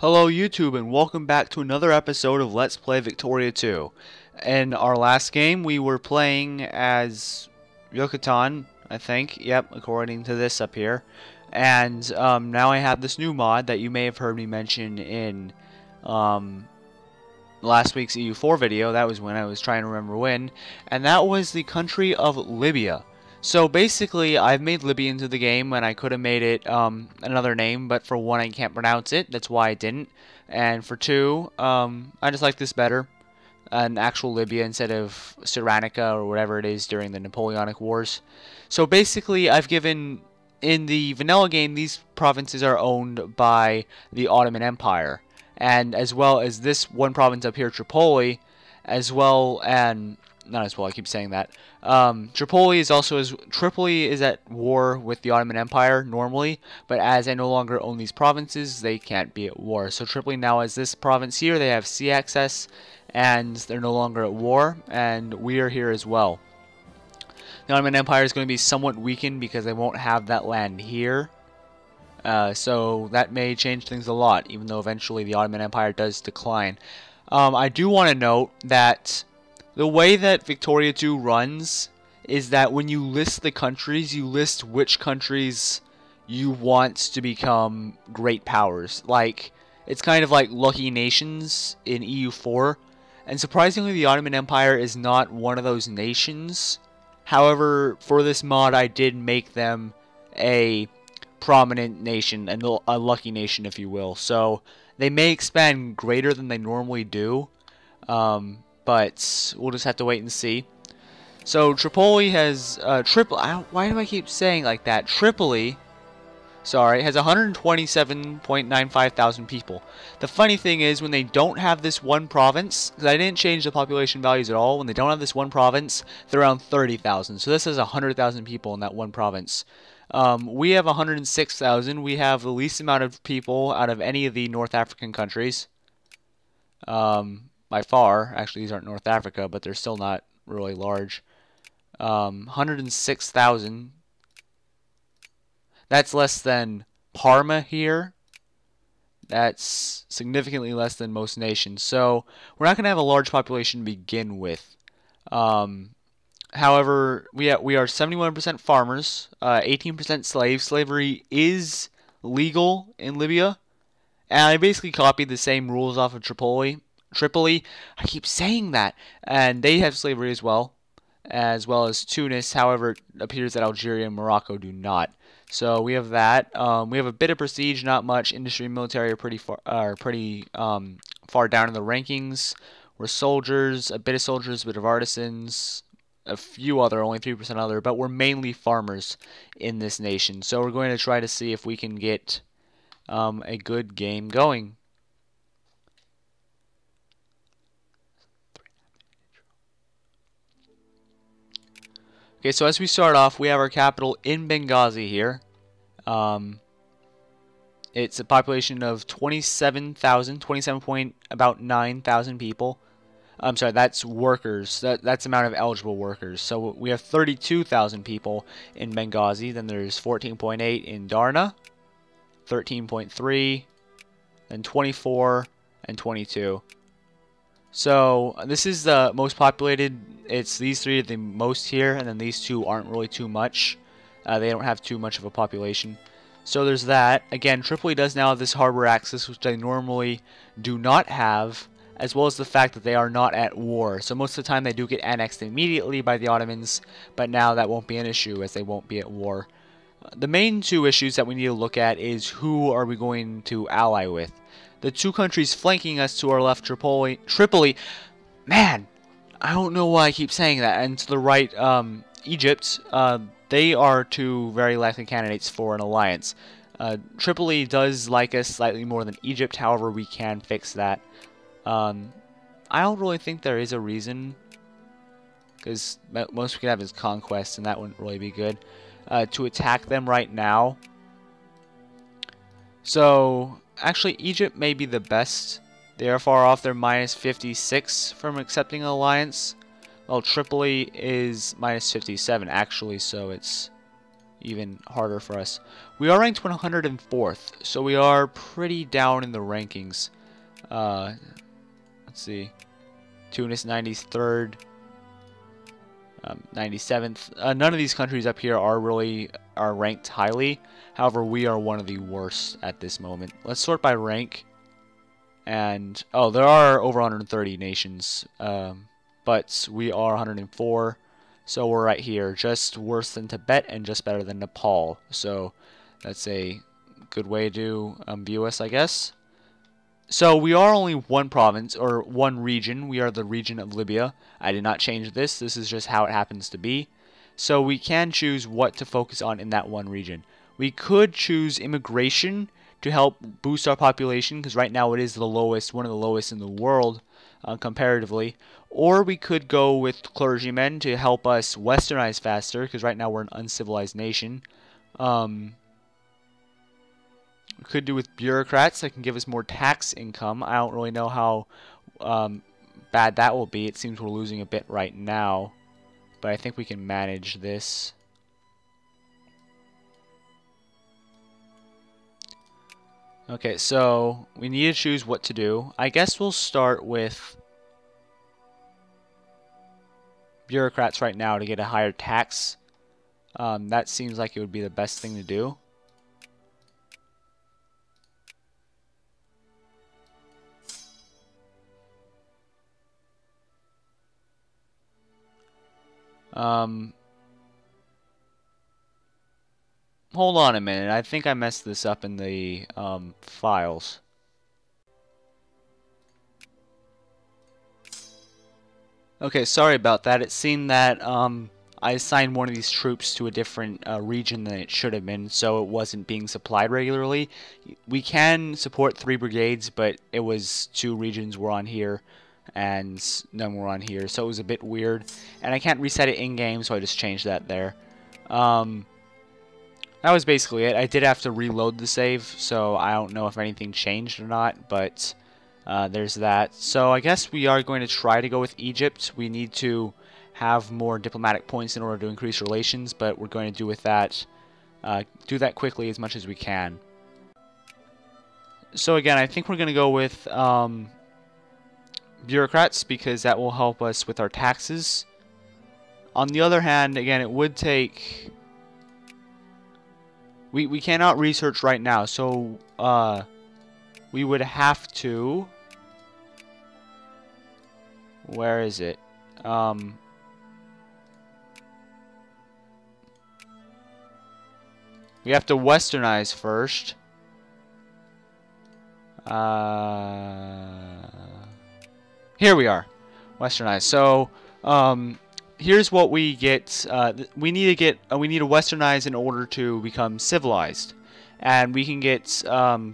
Hello YouTube and welcome back to another episode of Let's Play Victoria 2. In our last game we were playing as Yucatan, I think, yep, according to this up here. And now I have this new mod that you may have heard me mention in last week's EU4 video. That was when I was trying to remember when. And that was the country of Libya. So basically, I've made Libya into the game, and I could have made it another name, but for one, I can't pronounce it. That's why I didn't. And for two, I just like this better. An actual Libya instead of Cyrenaica or whatever it is during the Napoleonic Wars. So basically, I've given, in the vanilla game, these provinces are owned by the Ottoman Empire. And as well as this one province up here, Tripoli, as well, and not as well, I keep saying that. Tripoli is at war with the Ottoman Empire normally, but as I no longer own these provinces, they can't be at war. So Tripoli now has this province here, they have sea access, and they're no longer at war, and we are here as well. The Ottoman Empire is going to be somewhat weakened because they won't have that land here. So that may change things a lot, even though eventually the Ottoman Empire does decline. I do want to note that the way that Victoria 2 runs is that when you list the countries, you list which countries you want to become great powers. Like, it's kind of like Lucky Nations in EU4. And surprisingly, the Ottoman Empire is not one of those nations. However, for this mod, I did make them a prominent nation, a lucky nation, if you will. So, they may expand greater than they normally do. But we'll just have to wait and see. So Tripoli has why do I keep saying like that? Tripoli, sorry, has 127.95 thousand people. The funny thing is, when they don't have this one province, because I didn't change the population values at all, when they don't have this one province, they're around 30,000. So this has 100,000 people in that one province. We have 106,000. We have the least amount of people out of any of the North African countries. By far. Actually, these aren't North Africa, but they're still not really large. 106,000. That's less than Parma here. That's significantly less than most nations. So, we're not going to have a large population to begin with. However, we are 71% farmers, 18% slaves. Slavery is legal in Libya. And I basically copied the same rules off of Tripoli, I keep saying that, and they have slavery as well as Tunis. However, it appears that Algeria and Morocco do not. So we have that. We have a bit of prestige, not much. Industry and military are pretty far down in the rankings. We're soldiers, a bit of artisans, a few other, only 3% other, but we're mainly farmers in this nation. So we're going to try to see if we can get a good game going. Okay, so as we start off, we have our capital in Benghazi here. It's a population of 27.9 thousand people. I'm sorry, that's workers. That's the amount of eligible workers. So we have 32,000 people in Benghazi. Then there's 14.8 in Darna, 13.3, then 24, and 22. So this is the most populated. It's these three are the most here, and then these two aren't really too much. They don't have too much of a population. So there's that. Again, Tripoli does now have this harbor access, which they normally do not have, as well as the fact that they are not at war. So most of the time they do get annexed immediately by the Ottomans, but now that won't be an issue as they won't be at war. The main two issues that we need to look at is who are we going to ally with. The two countries flanking us to our left, Tripoli, man, I don't know why I keep saying that, and to the right, Egypt, they are two very likely candidates for an alliance. Tripoli does like us slightly more than Egypt, however, we can fix that. I don't really think there is a reason, because most we could have is conquest, and that wouldn't really be good, to attack them right now. So actually, Egypt may be the best. They are far off. They're minus 56 from accepting an alliance. Well, Tripoli is minus 57, actually, so it's, even harder for us. We are ranked 104th, so we are pretty down in the rankings. Let's see. Tunis 93rd, 97th. None of these countries up here are ranked highly. However, we are one of the worst at this moment. Let's sort by rank. And oh, there are over 130 nations, but we are 104. So we're right here, just worse than Tibet and just better than Nepal. So that's a good way to view us, I guess. So we are only one province, or one region. We are the region of Libya. I did not change this. This is just how it happens to be. So we can choose what to focus on in that one region. We could choose immigration to help boost our population, because right now it is the lowest, one of the lowest in the world comparatively. Or we could go with clergymen to help us westernize faster, because right now we're an uncivilized nation. We could do with bureaucrats that can give us more tax income. I don't really know how bad that will be. It seems we're losing a bit right now, but I think we can manage this. Okay, so we need to choose what to do. I guess we'll start with bureaucrats right now to get a higher tax. That seems like it would be the best thing to do. Hold on a minute. I think I messed this up in the files. Okay, sorry about that. It seemed that I assigned one of these troops to a different region than it should have been, so it wasn't being supplied regularly. We can support 3 brigades, but it was 2 regions were on here, and none were on here, so it was a bit weird. And I can't reset it in-game, so I just changed that there. That was basically it. I did have to reload the save, so I don't know if anything changed or not, but there's that. So I guess we are going to try to go with Egypt. We need to have more diplomatic points in order to increase relations, but we're going to do that quickly as much as we can. So again, I think we're going to go with bureaucrats, because that will help us with our taxes. On the other hand, again, it would take... We cannot research right now, so we would have to... Where is it? We have to westernize first. Here we are. Westernize. So, here's what we get. We need to westernize in order to become civilized. And we can get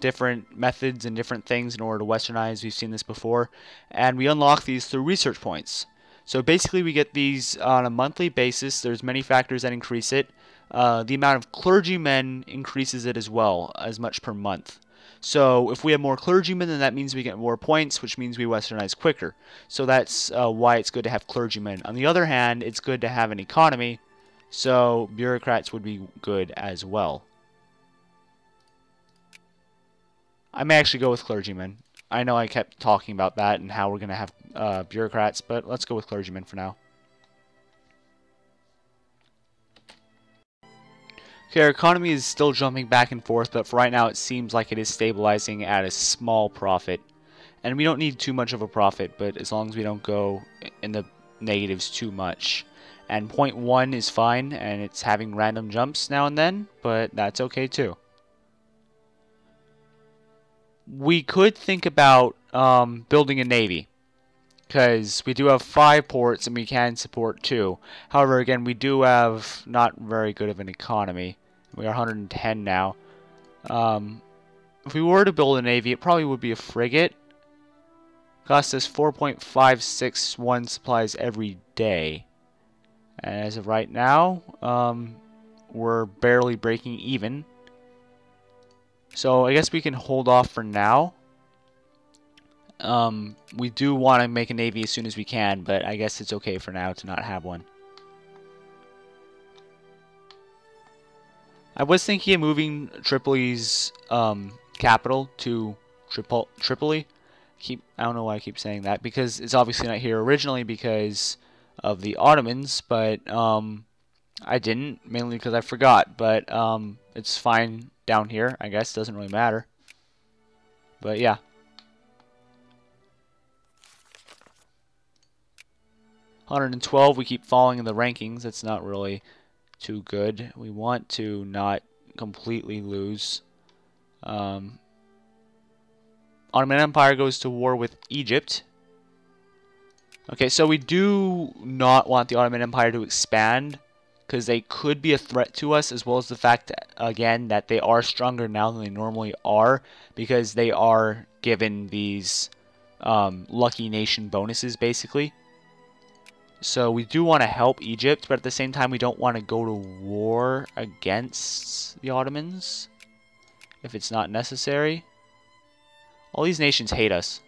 different methods and different things in order to westernize. We've seen this before. And we unlock these through research points. So basically we get these on a monthly basis. There's many factors that increase it. The amount of clergymen increases it as well, as much per month. So if we have more clergymen, then that means we get more points, which means we westernize quicker. So that's why it's good to have clergymen. On the other hand, it's good to have an economy, so bureaucrats would be good as well. I may actually go with clergymen. I know I kept talking about that and how we're going to have bureaucrats, but let's go with clergymen for now. Okay, our economy is still jumping back and forth, but for right now it seems like it is stabilizing at a small profit. And we don't need too much of a profit, but as long as we don't go in the negatives too much. And 0.1 is fine, and it's having random jumps now and then, but that's okay too. We could think about building a navy, because we do have 5 ports and we can support 2. However, again, we do have not very good of an economy. We are 110 now. If we were to build a navy, it probably would be a frigate. Costs us 4.561 supplies every day. And as of right now, we're barely breaking even. So I guess we can hold off for now. We do want to make a navy as soon as we can, but I guess it's okay for now to not have one. I was thinking of moving Tripoli's capital to Tripoli. I don't know why I keep saying that, because it's obviously not here originally because of the Ottomans, but I didn't, mainly because I forgot. But it's fine down here, I guess. Doesn't really matter. But yeah. $112, we keep falling in the rankings. That's not really too good. We want to not completely lose. Ottoman Empire goes to war with Egypt. Okay, so we do not want the Ottoman Empire to expand, because they could be a threat to us, as well as the fact, again, that they are stronger now than they normally are, because they are given these lucky nation bonuses, basically. So we do want to help Egypt, but at the same time we don't want to go to war against the Ottomans if it's not necessary. All these nations hate us.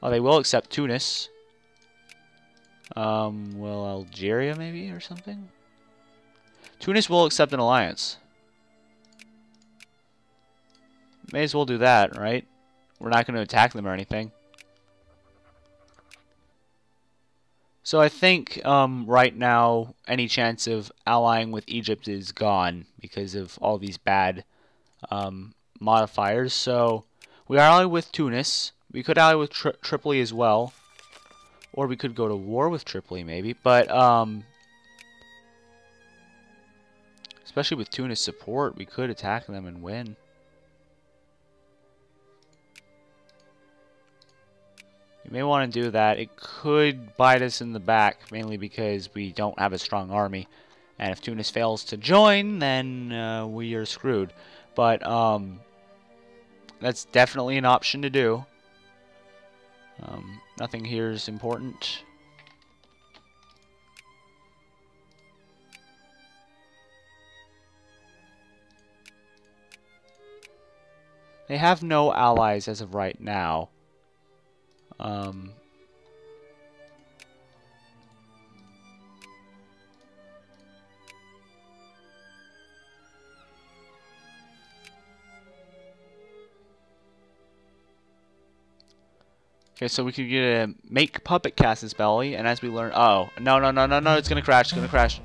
Oh, they will accept Tunis. Well, Algeria maybe or something? Tunis will accept an alliance. May as well do that, right? We're not going to attack them or anything. So I think right now any chance of allying with Egypt is gone because of all these bad modifiers. So we are allied with Tunis. We could ally with Tripoli as well. Or we could go to war with Tripoli maybe. But especially with Tunis support, we could attack them and win. You may want to do that. It could bite us in the back, mainly because we don't have a strong army. And if Tunis fails to join, then we are screwed. But that's definitely an option to do. Nothing here is important. They have no allies as of right now. Okay, so we could get a make puppet cast his belly, and as we learn, oh no, it's gonna crash,